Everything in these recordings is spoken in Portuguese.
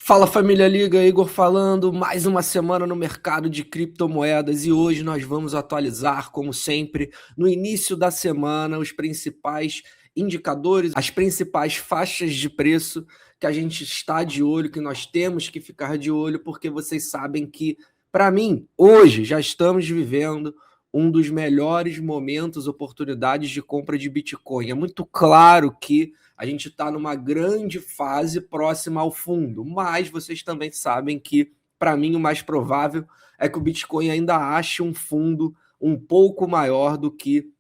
Fala família Liga, Igor falando, mais uma semana no mercado de criptomoedas e hoje nós vamos atualizar, como sempre, no início da semana, os principais indicadores, as principais faixas de preço que a gente está de olho, que nós temos que ficar de olho, porque vocês sabem que, para mim, hoje já estamos vivendo um dos melhores momentos, oportunidades de compra de Bitcoin. É muito claro que a gente está numa grande fase próxima ao fundo, mas vocês também sabem que, para mim, o mais provável é que o Bitcoin ainda ache um fundo um pouco maior do que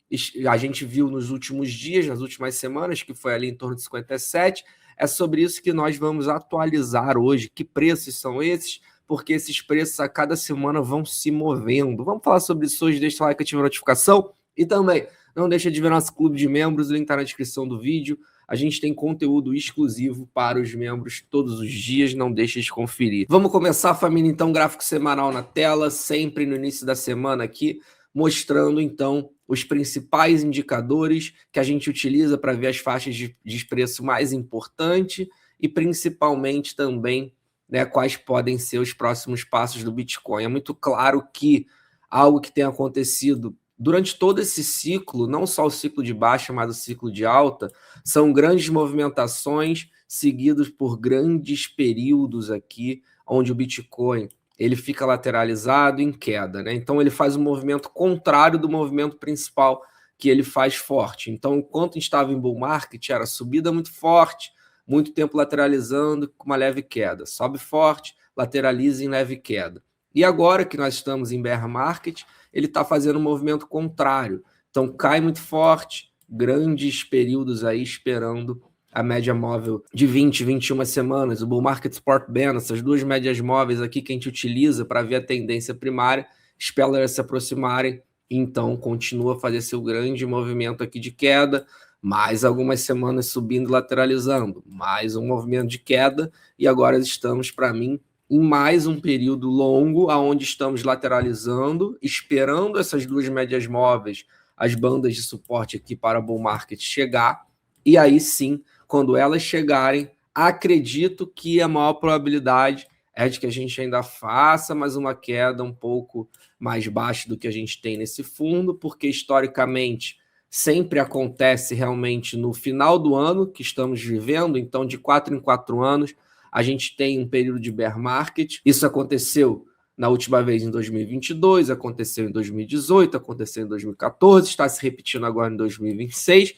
a gente viu nos últimos dias, nas últimas semanas, que foi ali em torno de 57. É sobre isso que nós vamos atualizar hoje. Que preços são esses? Porque esses preços a cada semana vão se movendo. Vamos falar sobre isso hoje, deixa o like, ativa a notificação e também não deixa de ver nosso clube de membros, o link está na descrição do vídeo. A gente tem conteúdo exclusivo para os membros todos os dias, não deixe de conferir. Vamos começar, família, então, gráfico semanal na tela, sempre no início da semana aqui, mostrando, então, os principais indicadores que a gente utiliza para ver as faixas de preço mais importantes e, principalmente, também, né, quais podem ser os próximos passos do Bitcoin. É muito claro que algo que tem acontecido durante todo esse ciclo, não só o ciclo de baixa, mas o ciclo de alta, são grandes movimentações seguidos por grandes períodos aqui, onde o Bitcoin ele fica lateralizado em queda, né? Então ele faz um movimento contrário do movimento principal que ele faz forte. Então, enquanto estava em bull market, era subida muito forte, muito tempo lateralizando com uma leve queda. Sobe forte, lateraliza em leve queda. E agora que nós estamos em bear market, ele está fazendo um movimento contrário. Então cai muito forte, grandes períodos aí esperando a média móvel de 20, 21 semanas, o Bull Market Spot Band, essas duas médias móveis aqui que a gente utiliza para ver a tendência primária, espera elas se aproximarem, então continua a fazer seu grande movimento aqui de queda, mais algumas semanas subindo, lateralizando, mais um movimento de queda, e agora estamos, para mim, em mais um período longo, aonde estamos lateralizando, esperando essas duas médias móveis, as bandas de suporte aqui para o bull market chegar, e aí sim, quando elas chegarem, acredito que a maior probabilidade é de que a gente ainda faça mais uma queda um pouco mais baixa do que a gente tem nesse fundo, porque historicamente sempre acontece realmente no final do ano que estamos vivendo, então de 4 em 4 anos, a gente tem um período de bear market. Isso aconteceu na última vez em 2022, aconteceu em 2018, aconteceu em 2014, está se repetindo agora em 2026,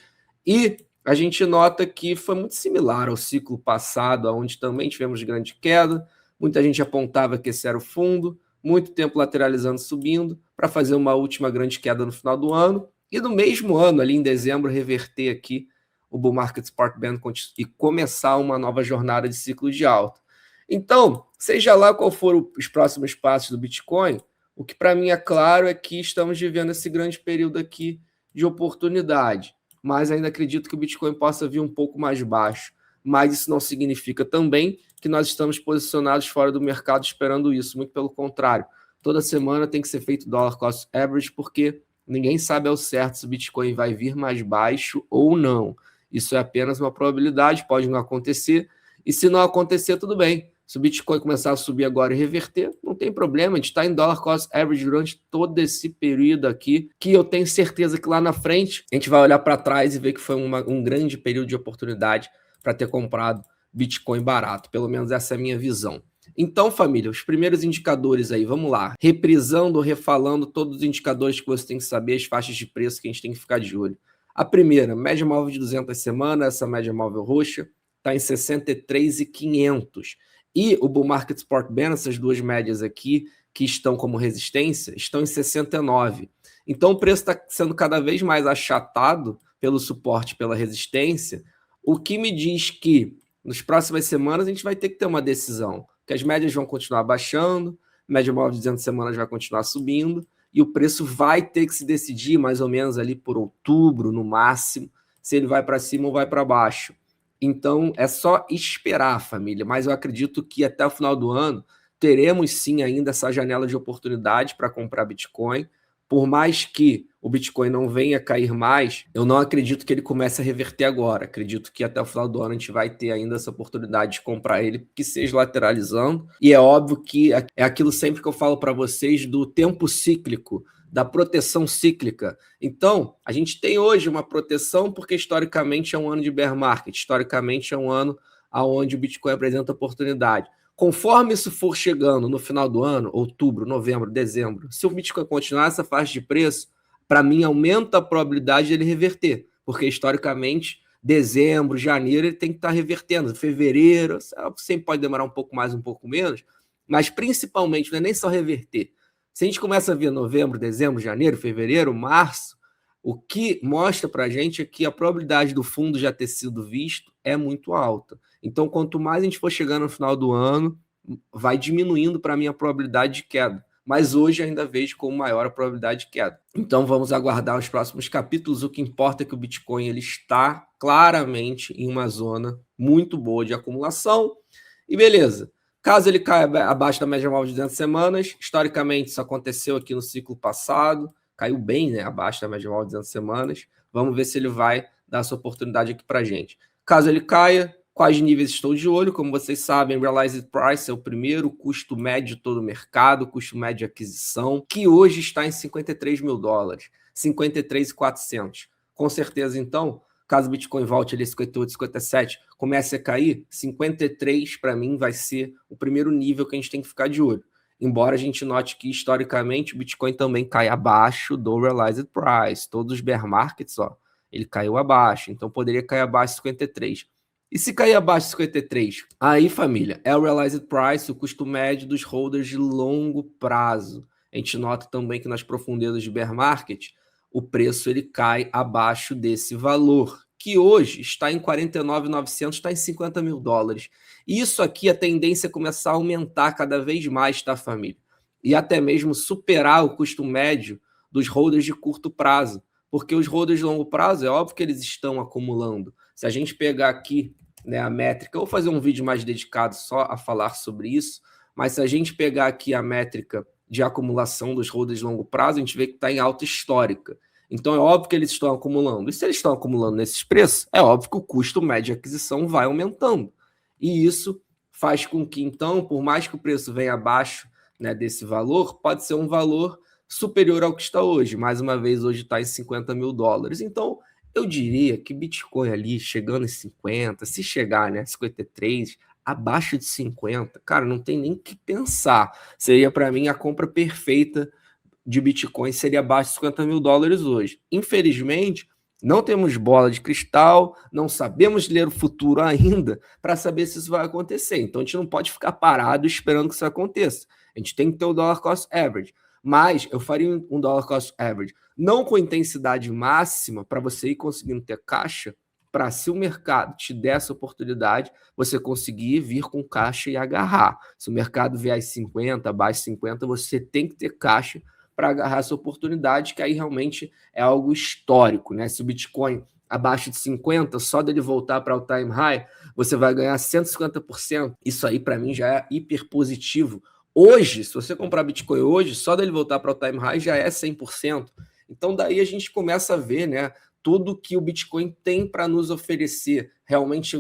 e a gente nota que foi muito similar ao ciclo passado, onde também tivemos grande queda, muita gente apontava que esse era o fundo, muito tempo lateralizando, subindo, para fazer uma última grande queda no final do ano, e no mesmo ano, ali em dezembro, reverter aqui o Bull Market Spot Band e começar uma nova jornada de ciclo de alta. Então, seja lá qual for os próximos passos do Bitcoin, o que para mim é claro é que estamos vivendo esse grande período aqui de oportunidade, mas ainda acredito que o Bitcoin possa vir um pouco mais baixo, mas isso não significa também que nós estamos posicionados fora do mercado esperando isso, muito pelo contrário. Toda semana tem que ser feito dollar cost average, porque ninguém sabe ao certo se o Bitcoin vai vir mais baixo ou não. Isso é apenas uma probabilidade, pode não acontecer, e se não acontecer, tudo bem. Se o Bitcoin começar a subir agora e reverter, não tem problema, a gente está em dollar cost average durante todo esse período aqui, que eu tenho certeza que lá na frente a gente vai olhar para trás e ver que foi um grande período de oportunidade para ter comprado Bitcoin barato, pelo menos essa é a minha visão. Então, família, os primeiros indicadores aí, vamos lá. Reprisando, refalando todos os indicadores que você tem que saber, as faixas de preço que a gente tem que ficar de olho. A primeira, média móvel de 200 semanas, essa média móvel roxa, está em 63.500. E o Bull Market Spot Band, essas duas médias aqui, que estão como resistência, estão em 69. Então o preço está sendo cada vez mais achatado pelo suporte, pela resistência, o que me diz que nas próximas semanas a gente vai ter que ter uma decisão, que as médias vão continuar baixando, a média móvel de 200 semanas vai continuar subindo, e o preço vai ter que se decidir mais ou menos ali por outubro, no máximo, se ele vai para cima ou vai para baixo. Então, é só esperar, família, mas eu acredito que até o final do ano teremos sim ainda essa janela de oportunidade para comprar Bitcoin, por mais que o Bitcoin não venha cair mais, eu não acredito que ele comece a reverter agora. Acredito que até o final do ano a gente vai ter ainda essa oportunidade de comprar ele, que seja lateralizando. E é óbvio que é aquilo sempre que eu falo para vocês do tempo cíclico, da proteção cíclica. Então, a gente tem hoje uma proteção porque historicamente é um ano de bear market, historicamente é um ano onde o Bitcoin apresenta oportunidade. Conforme isso for chegando no final do ano, outubro, novembro, dezembro, se o Bitcoin continuar essa faixa de preço, para mim aumenta a probabilidade de ele reverter, porque historicamente, dezembro, janeiro, ele tem que estar revertendo, fevereiro, sempre pode demorar um pouco mais, um pouco menos, mas principalmente não é nem só reverter. Se a gente começa a ver novembro, dezembro, janeiro, fevereiro, março, o que mostra para a gente é que a probabilidade do fundo já ter sido visto é muito alta. Então, quanto mais a gente for chegando no final do ano, vai diminuindo para mim a probabilidade de queda. Mas hoje ainda vejo como maior a probabilidade de queda. Então vamos aguardar os próximos capítulos. O que importa é que o Bitcoin ele está claramente em uma zona muito boa de acumulação. E beleza. Caso ele caia abaixo da média móvel de 200 semanas, historicamente isso aconteceu aqui no ciclo passado, caiu bem, né, abaixo da média móvel de 200 semanas. Vamos ver se ele vai dar essa oportunidade aqui para a gente. Caso ele caia, quais níveis estou de olho? Como vocês sabem, Realized Price é o primeiro custo médio de todo o mercado, custo médio de aquisição, que hoje está em 53 mil dólares, 53.400. Com certeza, então, caso o Bitcoin volte ali 58, 57, comece a cair, 53 para mim vai ser o primeiro nível que a gente tem que ficar de olho. Embora a gente note que, historicamente, o Bitcoin também cai abaixo do Realized Price. Todos os bear markets, ó, ele caiu abaixo, então poderia cair abaixo de 53. E se cair abaixo de 53? Aí, família, é o Realized Price, o custo médio dos holders de longo prazo. A gente nota também que nas profundezas de bear market, o preço ele cai abaixo desse valor, que hoje está em 49.900, está em 50 mil dólares. Isso aqui, a tendência é começar a aumentar cada vez mais, tá, família? E até mesmo superar o custo médio dos holders de curto prazo. Porque os holders de longo prazo, é óbvio que eles estão acumulando. Se a gente pegar aqui, né, a métrica, eu vou fazer um vídeo mais dedicado só a falar sobre isso, mas se a gente pegar aqui a métrica de acumulação dos holders de longo prazo, a gente vê que está em alta histórica. Então é óbvio que eles estão acumulando. E se eles estão acumulando nesses preços, é óbvio que o custo médio de aquisição vai aumentando. E isso faz com que, então, por mais que o preço venha abaixo, né, desse valor, pode ser um valor superior ao que está hoje. Mais uma vez, hoje está em 50 mil dólares. Então, eu diria que Bitcoin ali, chegando em 50, se chegar, né, 53, abaixo de 50, cara, não tem nem o que pensar. Seria, para mim, a compra perfeita de Bitcoin, seria abaixo de 50 mil dólares hoje. Infelizmente, não temos bola de cristal, não sabemos ler o futuro ainda para saber se isso vai acontecer. Então, a gente não pode ficar parado esperando que isso aconteça. A gente tem que ter o dollar cost average. Mas eu faria um dollar cost average não com intensidade máxima para você ir conseguindo ter caixa, para se o mercado te der essa oportunidade, você conseguir vir com caixa e agarrar. Se o mercado vier às 50, abaixo de 50, você tem que ter caixa para agarrar essa oportunidade, que aí realmente é algo histórico, né? Se o Bitcoin abaixo de 50, só dele voltar para o time high, você vai ganhar 150%. Isso aí para mim já é hiper positivo. Hoje, se você comprar Bitcoin hoje, só dele voltar para o time high já é 100%. Então daí a gente começa a ver, né, tudo que o Bitcoin tem para nos oferecer. Realmente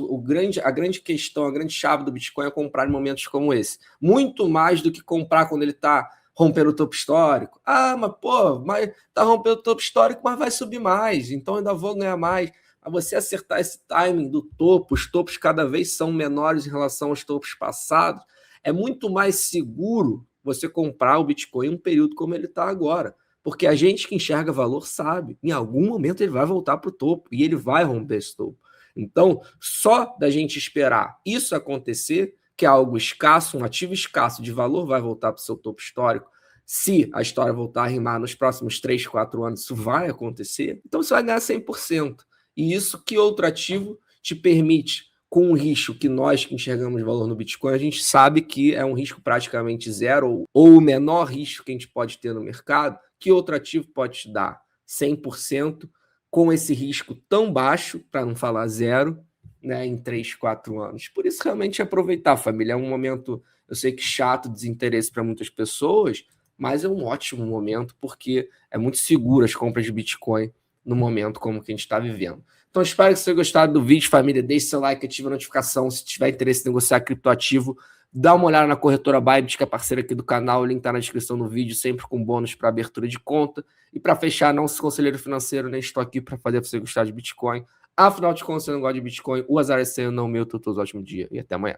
a grande questão, a grande chave do Bitcoin é comprar em momentos como esse. Muito mais do que comprar quando ele está rompendo o topo histórico. Ah, mas tá rompendo o topo histórico, mas vai subir mais, então ainda vou ganhar mais. A você acertar esse timing do topo, os topos cada vez são menores em relação aos topos passados, é muito mais seguro você comprar o Bitcoin em um período como ele está agora. Porque a gente que enxerga valor sabe, em algum momento ele vai voltar para o topo e ele vai romper esse topo. Então, só da gente esperar isso acontecer, que é algo escasso, um ativo escasso de valor, vai voltar para o seu topo histórico. Se a história voltar a rimar nos próximos 3, 4 anos, isso vai acontecer, então você vai ganhar 100%. E isso, que outro ativo te permite, com um risco que nós que enxergamos valor no Bitcoin, a gente sabe que é um risco praticamente zero, ou o menor risco que a gente pode ter no mercado, que outro ativo pode te dar 100% com esse risco tão baixo, para não falar zero, né, em 3, 4 anos. Por isso, realmente, aproveitar, família. É um momento, eu sei que chato, desinteresse para muitas pessoas, mas é um ótimo momento porque é muito seguro as compras de Bitcoin no momento como que a gente está vivendo. Então, espero que você tenha gostado do vídeo, família. Deixe seu like, ative a notificação. Se tiver interesse em negociar criptoativo, dá uma olhada na corretora Bybit, que é parceira aqui do canal. O link está na descrição do vídeo, sempre com bônus para abertura de conta. E para fechar, não sou conselheiro financeiro, nem estou aqui para fazer você gostar de Bitcoin. Afinal de contas, você não gosta de Bitcoin, o azar é seu, não o meu. Todos ótimo dia e até amanhã.